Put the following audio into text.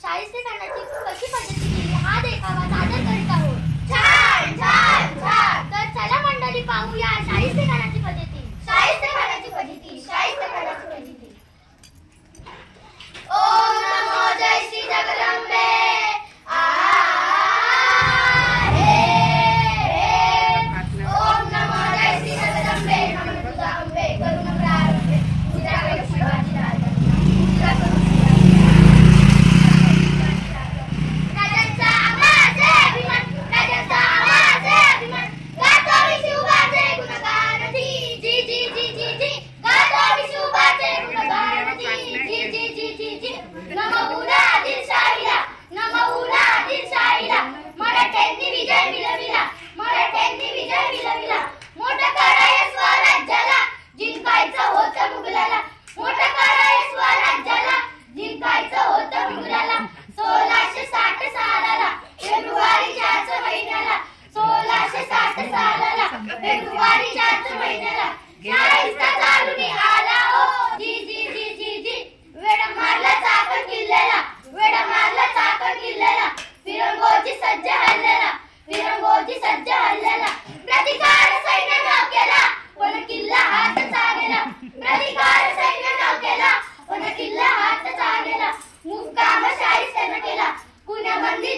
शाहिस्तेखानाची कशी पद्धती केली हा देखावा सादर करीत आहोत. छान छान छान. तर चला मंडळी पाहूया शाहिस्तेखानाची फजिती. शाहिस्तेखानाची फजिती. शाहिस्तेखानाची फजिती. ओम नमो जय श्री जगदंबे. ओम नमो जय श्री जगदंबे. नमो तुझा अंबे करुण प्रारंभे. पूजा करू शिवाजी राजा. पूजा करू राजांचा आवाज अभिमान. राजांचा आवाज अभिमान. गातो मी शिवबाचे गुणगान. जी जी जी जी जी जी. गातो मी शिवबाचे गुणगान. जी जी जी जी जी जी. नमवूला दिलशाहीला. नमवूला दिलशाहीला. मराठ्यांनी विजय मिळविला. मराठ्यांनी विजय मिळविला. मोठा कराय स्वराज्याला. जिंकायचं होतं मुघलाला. मोठा कराय स्वराज्याला. जिंकायचं होतं मुघलाला. 1660 सालाला फेब्रुवारीच्याच महिन्याला. 1660 सालाला फेब्रुवारीच्याच महिन्याला शाहिस्ता चालून आला हो. जी जी जी जी जी. वेडा मारला चाकण किल्ल्याला. वेडा मारला चाकण किल्ल्याला. फिरंगोची सज्ज हल्ल्याला. फिरंगोची सज्ज हल्ल्याला. प्रतिकार सैन्यानं केला पण किल्ला हातचा गेला. प्रतिकार सैन्यानं केला पण किल्ला हातचा गेला. मुक्काम शाहिस्त्यानं केला. पुण्यामंदी